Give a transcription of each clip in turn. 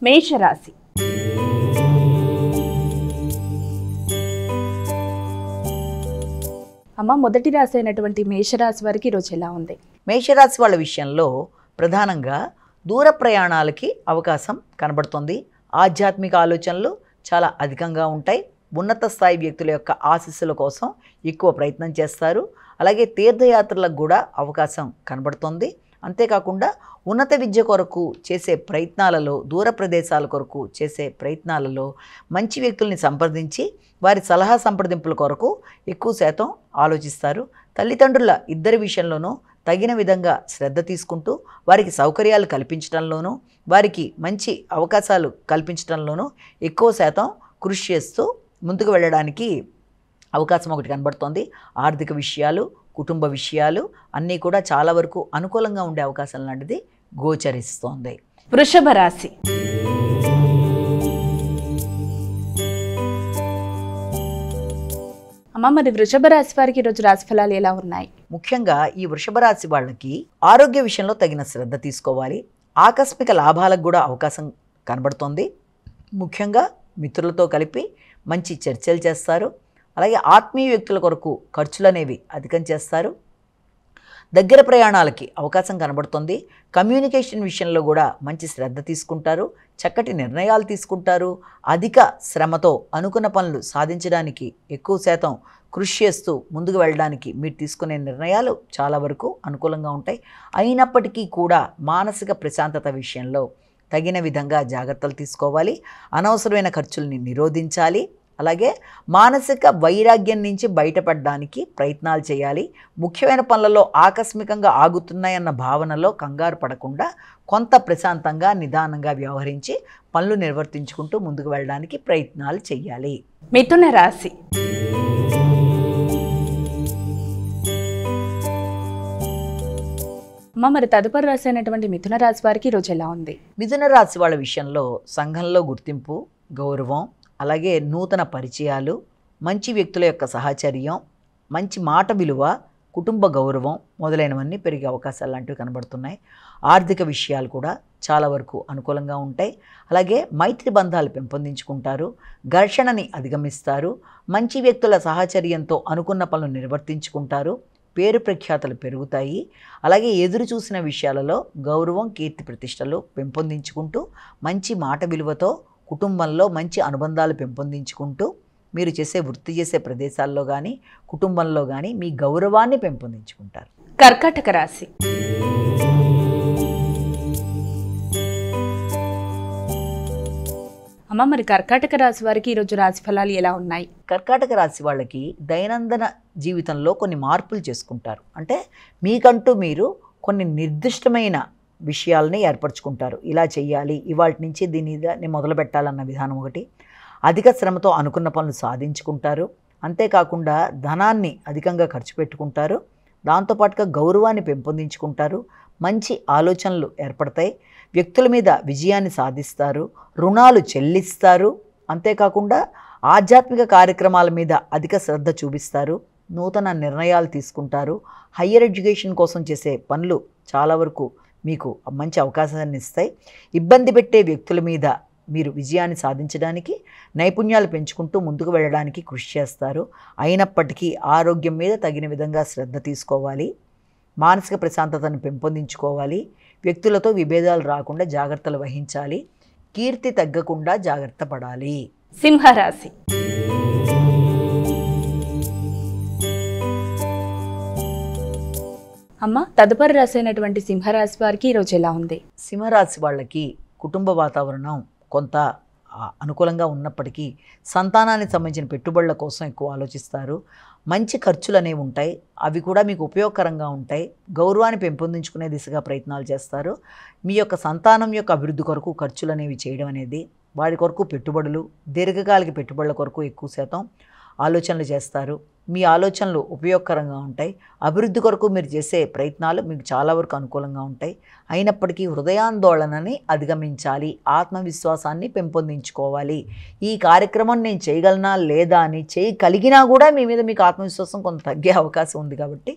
మేషరాశి. అమ్మ, మొదటి రాశి అయినటువంటి మేషరాశి వారికి ఈరోజు ఎలా ఉంది? మేషరాశి వాళ్ళ విషయంలో ప్రధానంగా దూర ప్రయాణాలకి అవకాశం కనబడుతుంది. ఆధ్యాత్మిక ఆలోచనలు చాలా అధికంగా ఉంటాయి. ఉన్నత స్థాయి వ్యక్తుల యొక్క ఆశీస్సుల కోసం ఎక్కువ ప్రయత్నం చేస్తారు. అలాగే తీర్థయాత్రలకు కూడా అవకాశం కనబడుతుంది. అంతేకాకుండా ఉన్నత విద్య కొరకు చేసే ప్రయత్నాలలో, దూర ప్రదేశాల కొరకు చేసే ప్రయత్నాలలో మంచి వ్యక్తుల్ని సంప్రదించి వారి సలహా సంప్రదింపుల కొరకు ఎక్కువ శాతం ఆలోచిస్తారు. తల్లిదండ్రుల ఇద్దరి విషయంలోనూ తగిన విధంగా శ్రద్ధ తీసుకుంటూ వారికి సౌకర్యాలు కల్పించడంలోనూ, వారికి మంచి అవకాశాలు కల్పించడంలోనూ ఎక్కువ శాతం కృషి చేస్తూ ముందుకు వెళ్ళడానికి అవకాశం ఒకటి కనబడుతోంది. ఆర్థిక విషయాలు, కుటుంబ విషయాలు అన్నీ కూడా చాలా వరకు అనుకూలంగా ఉండే అవకాశం లాంటిది గోచరిస్తోంది. వృషభ రాశి. అమ్మ, మరి వృషభ రాశి వారికి ఈరోజు రాశి ఫలాలు ఎలా ఉన్నాయి? ముఖ్యంగా ఈ వృషభ రాశి వాళ్ళకి ఆరోగ్య విషయంలో తగిన శ్రద్ధ తీసుకోవాలి. ఆకస్మిక లాభాలకు కూడా అవకాశం కనబడుతోంది. ముఖ్యంగా మిత్రులతో కలిపి మంచి చర్చలు చేస్తారు. అలాగే ఆత్మీయ వ్యక్తుల కొరకు ఖర్చులు అనేవి అధికం చేస్తారు. దగ్గర ప్రయాణాలకి అవకాశం కనబడుతుంది. కమ్యూనికేషన్ విషయంలో కూడా మంచి శ్రద్ధ తీసుకుంటారు. చక్కటి నిర్ణయాలు తీసుకుంటారు. అధిక శ్రమతో అనుకున్న పనులు సాధించడానికి ఎక్కువ శాతం కృషి చేస్తూ ముందుకు వెళ్ళడానికి మీరు తీసుకునే నిర్ణయాలు చాలా వరకు అనుకూలంగా ఉంటాయి. అయినప్పటికీ కూడా మానసిక ప్రశాంతత విషయంలో తగిన విధంగా జాగ్రత్తలు తీసుకోవాలి. అనవసరమైన ఖర్చుల్ని నిరోధించాలి. అలాగే మానసిక వైరాగ్యం నుంచి బయటపడడానికి ప్రయత్నాలు చేయాలి. ముఖ్యమైన పనులలో ఆకస్మికంగా ఆగుతున్నాయన్న భావనలో కంగారు పడకుండా కొంత ప్రశాంతంగా నిదానంగా వ్యవహరించి పనులు నిర్వర్తించుకుంటూ ముందుకు వెళ్ళడానికి ప్రయత్నాలు చేయాలి. మిథున రాశి. అమ్మ, మరి తదుపరి రాశి అయినటువంటి మిథున రాశి వారికి ఈరోజు ఎలా ఉంది? మిథున రాశి వాళ్ళ విషయంలో సంఘంలో గుర్తింపు, గౌరవం, అలాగే నూతన పరిచయాలు, మంచి వ్యక్తుల యొక్క సహచర్యం, మంచి మాట విలువ, కుటుంబ గౌరవం మొదలైనవన్నీ పెరిగే అవకాశాలు లాంటివి కనబడుతున్నాయి. ఆర్థిక విషయాలు కూడా చాలా వరకు అనుకూలంగా ఉంటాయి. అలాగే మైత్రి బంధాలు పెంపొందించుకుంటారు. ఘర్షణని అధిగమిస్తారు. మంచి వ్యక్తుల సహచర్యంతో అనుకున్న పనులు నిర్వర్తించుకుంటారు. పేరు ప్రఖ్యాతలు పెరుగుతాయి. అలాగే ఎదురు చూసిన విషయాలలో గౌరవం, కీర్తి ప్రతిష్టలు పెంపొందించుకుంటూ మంచి మాట విలువతో కుటుంబంలో మంచి అనుబంధాలు పెంపొందించుకుంటూ మీరు వృత్తి చేసే ప్రదేశాల్లో కానీ కుటుంబంలో కానీ మీ గౌరవాన్ని పెంపొందించుకుంటారు. కర్కాటక రాశి. అమ్మ, మరి కర్కాటక రాశి వారికి ఈరోజు రాశి ఫలాలు ఎలా ఉన్నాయి? కర్కాటక రాశి వాళ్ళకి దైనందిన జీవితంలో కొన్ని మార్పులు చేసుకుంటారు. అంటే మీకంటూ మీరు కొన్ని నిర్దిష్టమైన విషయాలని ఏర్పరచుకుంటారు. ఇలా చెయ్యాలి, ఇవాటి నుంచి దీన్ని మొదలు పెట్టాలన్న విధానం ఒకటి. అధిక శ్రమతో అనుకున్న పనులు సాధించుకుంటారు. అంతేకాకుండా ధనాన్ని అధికంగా ఖర్చు పెట్టుకుంటారు. దాంతోపాటుగా గౌరవాన్ని పెంపొందించుకుంటారు. మంచి ఆలోచనలు ఏర్పడతాయి. వ్యక్తుల మీద విజయాన్ని సాధిస్తారు. రుణాలు చెల్లిస్తారు. అంతేకాకుండా ఆధ్యాత్మిక కార్యక్రమాల మీద అధిక శ్రద్ధ చూపిస్తారు. నూతన నిర్ణయాలు తీసుకుంటారు. హయ్యర్ ఎడ్యుకేషన్ కోసం చేసే పనులు చాలా వరకు మీకు మంచి అవకాశాన్ని ఇస్తాయి. ఇబ్బంది పెట్టే వ్యక్తుల మీద మీరు విజయాన్ని సాధించడానికి నైపుణ్యాలు పెంచుకుంటూ ముందుకు వెళ్ళడానికి కృషి చేస్తారు. అయినప్పటికీ ఆరోగ్యం మీద తగిన విధంగా శ్రద్ధ తీసుకోవాలి. మానసిక ప్రశాంతతను పెంపొందించుకోవాలి. వ్యక్తులతో విభేదాలు రాకుండా జాగ్రత్తలు వహించాలి. కీర్తి తగ్గకుండా జాగ్రత్త పడాలి. సింహరాశి. అమ్మ, తదుపరి రాశి అయినటువంటి సింహరాశి వారికి ఈరోజు ఎలా ఉంది? సింహరాశి వాళ్ళకి కుటుంబ వాతావరణం కొంత అనుకూలంగా ఉన్నప్పటికీ సంతానానికి సంబంధించిన పెట్టుబడుల కోసం ఎక్కువ ఆలోచిస్తారు. మంచి ఖర్చులు అనేవి ఉంటాయి. అవి కూడా మీకు ఉపయోగకరంగా ఉంటాయి. గౌరవాన్ని పెంపొందించుకునే దిశగా ప్రయత్నాలు చేస్తారు. మీ యొక్క సంతానం యొక్క అభివృద్ధి కొరకు ఖర్చులు అనేవి చేయడం అనేది, వారి కొరకు పెట్టుబడులు, దీర్ఘకాలిక పెట్టుబడుల కొరకు ఎక్కువ శాతం ఆలోచనలు చేస్తారు. మీ ఆలోచనలు ఉపయోగకరంగా ఉంటాయి. అభివృద్ధి కొరకు మీరు చేసే ప్రయత్నాలు మీకు చాలా వరకు అనుకూలంగా ఉంటాయి. అయినప్పటికీ హృదయాందోళనని అధిగమించాలి, ఆత్మవిశ్వాసాన్ని పెంపొందించుకోవాలి. ఈ కార్యక్రమం నేను చేయగలనా లేదా అని చేయగలిగినా కూడా మీ మీద మీకు ఆత్మవిశ్వాసం కొంత తగ్గే అవకాశం ఉంది. కాబట్టి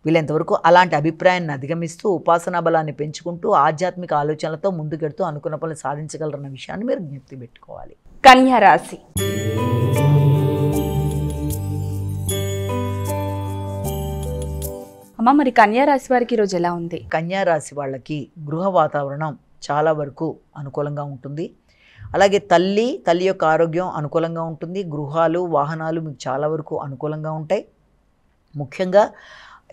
వీళ్ళంతవరకు అలాంటి అభిప్రాయాన్ని అధిగమిస్తూ ఉపాసనా బలాన్ని పెంచుకుంటూ ఆధ్యాత్మిక ఆలోచనలతో ముందుకెడుతూ అనుకున్న పనులు సాధించగలరన్న విషయాన్ని మీరు జ్ఞప్తి పెట్టుకోవాలి. కన్యా రాశి. అమ్మ, మరి కన్యా రాశి వారికి ఈరోజు ఎలా ఉంది? కన్యా రాశి వాళ్ళకి గృహ వాతావరణం చాలా వరకు అనుకూలంగా ఉంటుంది. అలాగే తల్లి యొక్క ఆరోగ్యం అనుకూలంగా ఉంటుంది. గృహాలు, వాహనాలు మీకు చాలా వరకు అనుకూలంగా ఉంటాయి. ముఖ్యంగా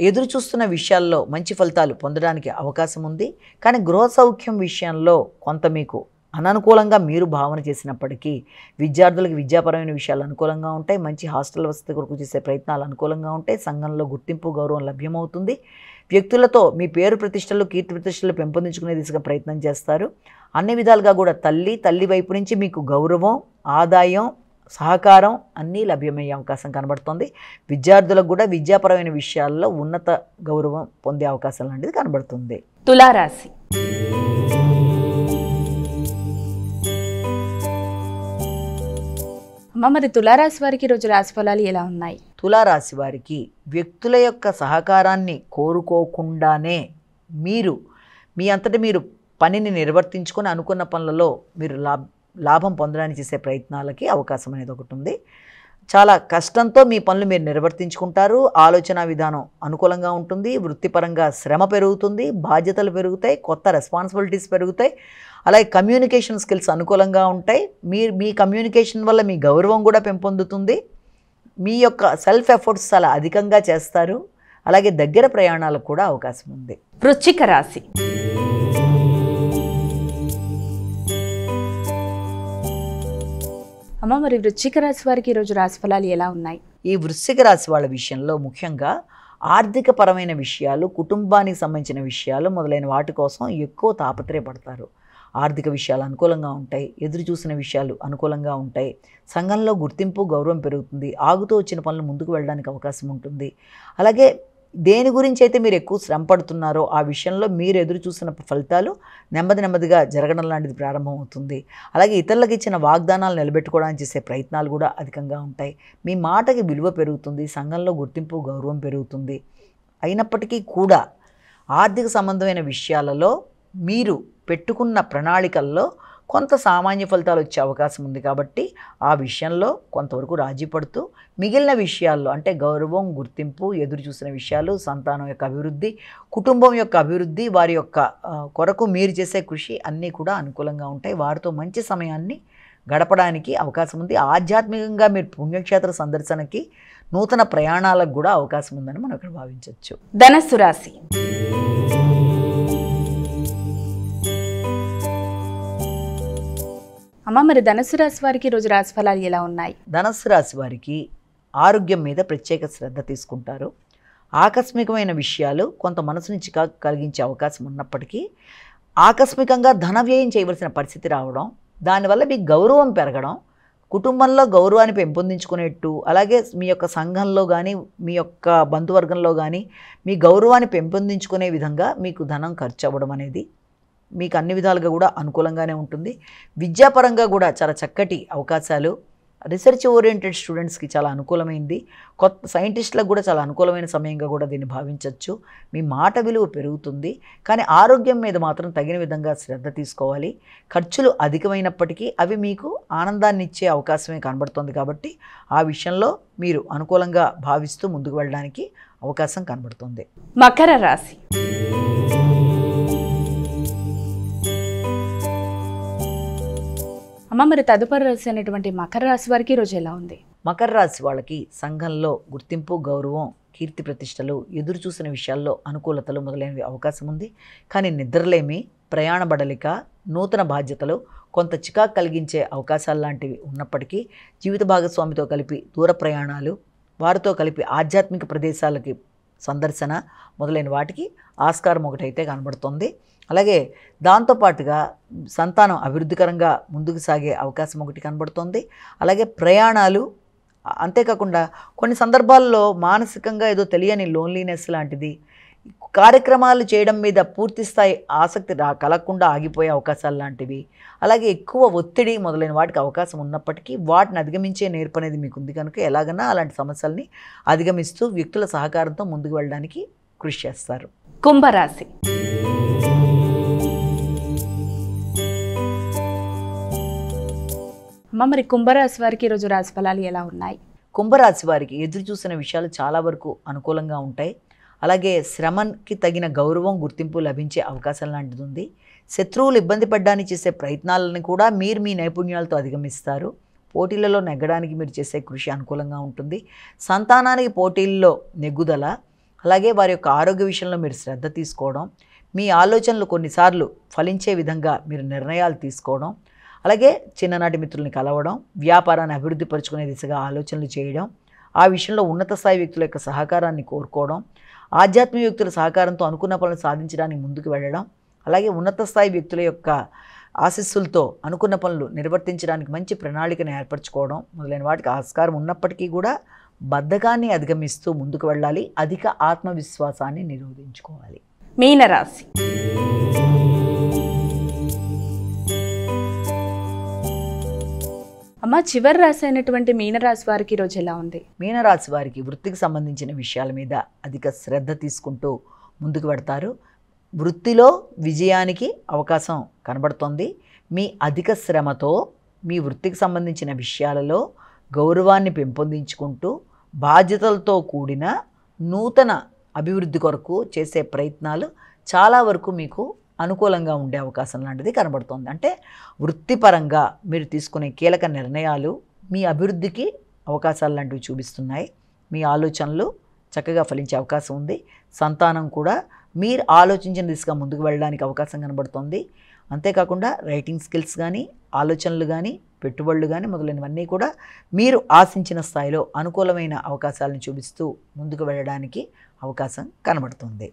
ఎదురు చూస్తున్న విషయాల్లో మంచి ఫలితాలు పొందడానికి అవకాశం ఉంది. కానీ గృహ సౌఖ్యం విషయంలో కొంత మీకు అననుకూలంగా మీరు భావన చేసినప్పటికీ విద్యార్థులకు విద్యాపరమైన విషయాలు అనుకూలంగా ఉంటాయి. మంచి హాస్టల్ వసతి కొరకు చేసే ప్రయత్నాలు అనుకూలంగా ఉంటాయి. సంఘంలో గుర్తింపు, గౌరవం లభ్యమవుతుంది. వ్యక్తులతో మీ పేరు ప్రతిష్టలు, కీర్తి ప్రతిష్టలు పెంపొందించుకునే దిశగా ప్రయత్నం చేస్తారు. అన్ని విధాలుగా కూడా తల్లి వైపు నుంచి మీకు గౌరవం, ఆదాయం, సహకారం అన్నీ లభ్యమయ్యే అవకాశం కనబడుతుంది. విద్యార్థులకు కూడా విద్యాపరమైన విషయాల్లో ఉన్నత గౌరవం పొందే అవకాశం లాంటిది కనబడుతుంది. తులారాశి. అమ్మ, మరి తులారాశి వారికి ఈరోజు రాశి ఫలాలు ఎలా ఉన్నాయి? తులారాశి వారికి వ్యక్తుల యొక్క సహకారాన్ని కోరుకోకుండానే మీరు మీ అంతటి మీరు పనిని నిర్వర్తించుకొని అనుకున్న పనులలో మీరు లాభం పొందడానికి చేసే ప్రయత్నాలకి అవకాశం అనేది ఒకటి ఉంది. చాలా కష్టంతో మీ పనులు మీరు నిర్వర్తించుకుంటారు. ఆలోచన విధానం అనుకూలంగా ఉంటుంది. వృత్తిపరంగా శ్రమ పెరుగుతుంది, బాధ్యతలు పెరుగుతాయి, కొత్త రెస్పాన్సిబిలిటీస్ పెరుగుతాయి. అలాగే కమ్యూనికేషన్ స్కిల్స్ అనుకూలంగా ఉంటాయి. మీ కమ్యూనికేషన్ వల్ల మీ గౌరవం కూడా పెంపొందుతుంది. మీ యొక్క సెల్ఫ్ ఎఫర్ట్స్ చాలా అధికంగా చేస్తారు. అలాగే దగ్గర ప్రయాణాలకు కూడా అవకాశం ఉంది. వృశ్చిక రాశి. అమ్మ, మరి వృశ్చిక రాశి వారికి ఈరోజు రాశి ఫలాలు ఎలా ఉన్నాయి? ఈ వృశ్చిక రాశి వాళ్ళ విషయంలో ముఖ్యంగా ఆర్థిక పరమైన విషయాలు, కుటుంబానికి సంబంధించిన విషయాలు మొదలైన వాటి కోసం ఎక్కువ తాపత్రయపడతారు. ఆర్థిక విషయాలు అనుకూలంగా ఉంటాయి. ఎదురు చూసిన విషయాలు అనుకూలంగా ఉంటాయి. సంఘంలో గుర్తింపు, గౌరవం పెరుగుతుంది. ఆగుతూ వచ్చిన పనులు ముందుకు వెళ్ళడానికి అవకాశం ఉంటుంది. అలాగే దేని గురించి అయితే మీరు ఎక్కువ శ్రమ పడుతున్నారో ఆ విషయంలో మీరు ఎదురు చూసిన ఫలితాలు నెమ్మదిగా జరగడం లాంటిది ప్రారంభమవుతుంది. అలాగే ఇతరులకు ఇచ్చిన వాగ్దానాలు నిలబెట్టుకోవడానికి చేసే ప్రయత్నాలు కూడా అధికంగా ఉంటాయి. మీ మాటకి విలువ పెరుగుతుంది. సంఘంలో గుర్తింపు, గౌరవం పెరుగుతుంది. అయినప్పటికీ కూడా ఆర్థిక సంబంధమైన విషయాలలో మీరు పెట్టుకున్న ప్రణాళికల్లో కొంత సామాన్య ఫలితాలు వచ్చే అవకాశం ఉంది. కాబట్టి ఆ విషయంలో కొంతవరకు రాజీ పడుతూ మిగిలిన విషయాల్లో అంటే గౌరవం, గుర్తింపు, ఎదురు చూసిన విషయాలు, సంతానం యొక్క అభివృద్ధి, కుటుంబం యొక్క అభివృద్ధి, వారి యొక్క కొరకు మీరు చేసే కృషి అన్నీ కూడా అనుకూలంగా ఉంటాయి. వారితో మంచి సమయాన్ని గడపడానికి అవకాశం ఉంది. ఆధ్యాత్మికంగా మీరు పుణ్యక్షేత్ర సందర్శనకి, నూతన ప్రయాణాలకు కూడా అవకాశం ఉందని మనం ఇక్కడ భావించవచ్చు. ధనస్సు రాశి. అమ్మ, మరి ధనుసు రాశి వారికి ఈరోజు రాశి ఫలాలు ఎలా ఉన్నాయి? ధనుసు రాశి వారికి ఆరోగ్యం మీద ప్రత్యేక శ్రద్ధ తీసుకుంటారు. ఆకస్మికమైన విషయాలు కొంత మనసుని చికాకు కలిగించే అవకాశం ఉన్నప్పటికీ ఆకస్మికంగా ధన వ్యయం చేయవలసిన పరిస్థితి రావడం, దానివల్ల మీ గౌరవం పెరగడం, కుటుంబంలో గౌరవాన్ని పెంపొందించుకునేట్టు, అలాగే మీ యొక్క సంఘంలో కానీ మీ యొక్క బంధువర్గంలో కానీ మీ గౌరవాన్ని పెంపొందించుకునే విధంగా మీకు ధనం ఖర్చు అవ్వడం అనేది మీకు అన్ని విధాలుగా కూడా అనుకూలంగానే ఉంటుంది. విద్యాపరంగా కూడా చాలా చక్కటి అవకాశాలు, రీసెర్చ్ ఓరియంటెడ్ స్టూడెంట్స్కి చాలా అనుకూలమైంది. కొత్త సైంటిస్టులకు కూడా చాలా అనుకూలమైన సమయంగా కూడా దీన్ని భావించవచ్చు. మీ మాట విలువ పెరుగుతుంది. కానీ ఆరోగ్యం మీద మాత్రం తగిన విధంగా శ్రద్ధ తీసుకోవాలి. ఖర్చులు అధికమైనప్పటికీ అవి మీకు ఆనందాన్ని ఇచ్చే అవకాశమే కనబడుతుంది. కాబట్టి ఆ విషయంలో మీరు అనుకూలంగా భావిస్తూ ముందుకు వెళ్ళడానికి అవకాశం కనబడుతుంది. మకర రాశి. అమ్మ, మరి తదుపరి రాశి అనేటువంటి మకర రాశి వారికి ఈరోజు ఎలా ఉంది? మకర రాశి వాళ్ళకి సంఘంలో గుర్తింపు, గౌరవం, కీర్తి ప్రతిష్టలు, ఎదురు చూసిన విషయాల్లో అనుకూలతలు మొదలైనవి అవకాశం ఉంది. కానీ నిద్రలేమి, ప్రయాణ బడలిక, నూతన బాధ్యతలు, కొంత చికాకు కలిగించే అవకాశాలు లాంటివి ఉన్నప్పటికీ జీవిత భాగస్వామితో కలిపి దూర ప్రయాణాలు, వారితో కలిపి ఆధ్యాత్మిక ప్రదేశాలకి సందర్శన మొదలైన వాటికి ఆస్కారం ఒకటైతే కనబడుతుంది. అలాగే దాంతోపాటుగా సంతానం అభివృద్ధికరంగా ముందుకు సాగే అవకాశం ఒకటి కనబడుతుంది. అలాగే ప్రయాణాలు, అంతేకాకుండా కొన్ని సందర్భాల్లో మానసికంగా ఏదో తెలియని లోన్లీనెస్ లాంటిది, కార్యక్రమాలు చేయడం మీద పూర్తి స్థాయి ఆసక్తి కలగకుండా ఆగిపోయే అవకాశాలు లాంటివి, అలాగే ఎక్కువ ఒత్తిడి మొదలైన వాటికి అవకాశం ఉన్నప్పటికీ వాటిని అధిగమించే నేర్పు అనేది మీకు ఉంది కనుక ఎలాగన్నా అలాంటి సమస్యల్ని అధిగమిస్తూ వ్యక్తుల సహకారంతో ముందుకు వెళ్ళడానికి కృషి చేస్తారు. కుంభరాశి. అమ్మ, మరి కుంభరాశి వారికి ఈరోజు రాశి ఫలాలు ఎలా ఉన్నాయి? కుంభరాశి వారికి ఎదురు చూసిన విషయాలు చాలా వరకు అనుకూలంగా ఉంటాయి. అలాగే శ్రమకి తగిన గౌరవం, గుర్తింపు లభించే అవకాశం లాంటిది ఉంది. శత్రువులు ఇబ్బంది పడడానికి చేసే ప్రయత్నాలను కూడా మీరు మీ నైపుణ్యాలతో అధిగమిస్తారు. పోటీలలో నెగ్గడానికి మీరు చేసే కృషి అనుకూలంగా ఉంటుంది. సంతానానికి పోటీల్లో నెగ్గుదల, అలాగే వారి యొక్క ఆరోగ్య విషయంలో మీరు శ్రద్ధ తీసుకోవడం, మీ ఆలోచనలు కొన్నిసార్లు ఫలించే విధంగా మీరు నిర్ణయాలు తీసుకోవడం, అలాగే చిన్ననాటి మిత్రుల్ని కలవడం, వ్యాపారాన్ని అభివృద్ధి పరుచుకునే దిశగా ఆలోచనలు చేయడం, ఆ విషయంలో ఉన్నత స్థాయి వ్యక్తుల యొక్క సహకారాన్ని కోరుకోవడం, ఆధ్యాత్మిక వ్యక్తుల సహకారంతో అనుకున్న పనులు సాధించడానికి ముందుకు వెళ్ళడం, అలాగే ఉన్నత స్థాయి వ్యక్తుల యొక్క ఆశీస్సులతో అనుకున్న పనులు నిర్వర్తించడానికి మంచి ప్రణాళికను ఏర్పరచుకోవడం మొదలైన వాటికి ఆస్కారం ఉన్నప్పటికీ కూడా బద్ధకాన్ని అధిగమిస్తూ ముందుకు వెళ్ళాలి. అధిక ఆత్మవిశ్వాసాన్ని నిరోధించుకోవాలి. మీనరాశి. అమ్మ, చివరి రాశి అయినటువంటి మీనరాశి వారికి ఈరోజు ఎలా ఉంది? మీనరాశి వారికి వృత్తికి సంబంధించిన విషయాల మీద అధిక శ్రద్ధ తీసుకుంటూ ముందుకు పెడతారు. వృత్తిలో విజయానికి అవకాశం కనబడుతోంది. మీ అధిక శ్రమతో మీ వృత్తికి సంబంధించిన విషయాలలో గౌరవాన్ని పెంపొందించుకుంటూ బాధ్యతలతో కూడిన నూతన అభివృద్ధి కొరకు చేసే ప్రయత్నాలు చాలా వరకు మీకు అనుకూలంగా ఉండే అవకాశం లాంటిది కనబడుతోంది. అంటే వృత్తిపరంగా మీరు తీసుకునే కీలక నిర్ణయాలు మీ అభివృద్ధికి అవకాశాలు లాంటివి చూపిస్తున్నాయి. మీ ఆలోచనలు చక్కగా ఫలించే అవకాశం ఉంది. సంతానం కూడా మీరు ఆలోచించిన దిశగా ముందుకు వెళ్ళడానికి అవకాశం కనబడుతోంది. అంతేకాకుండా రైటింగ్ స్కిల్స్ కానీ, ఆలోచనలు కానీ, పెట్టుబడులు కానీ మొదలైనవన్నీ కూడా మీరు ఆశించిన స్థాయిలో అనుకూలమైన అవకాశాలను చూపిస్తూ ముందుకు వెళ్ళడానికి అవకాశం కనబడుతుంది.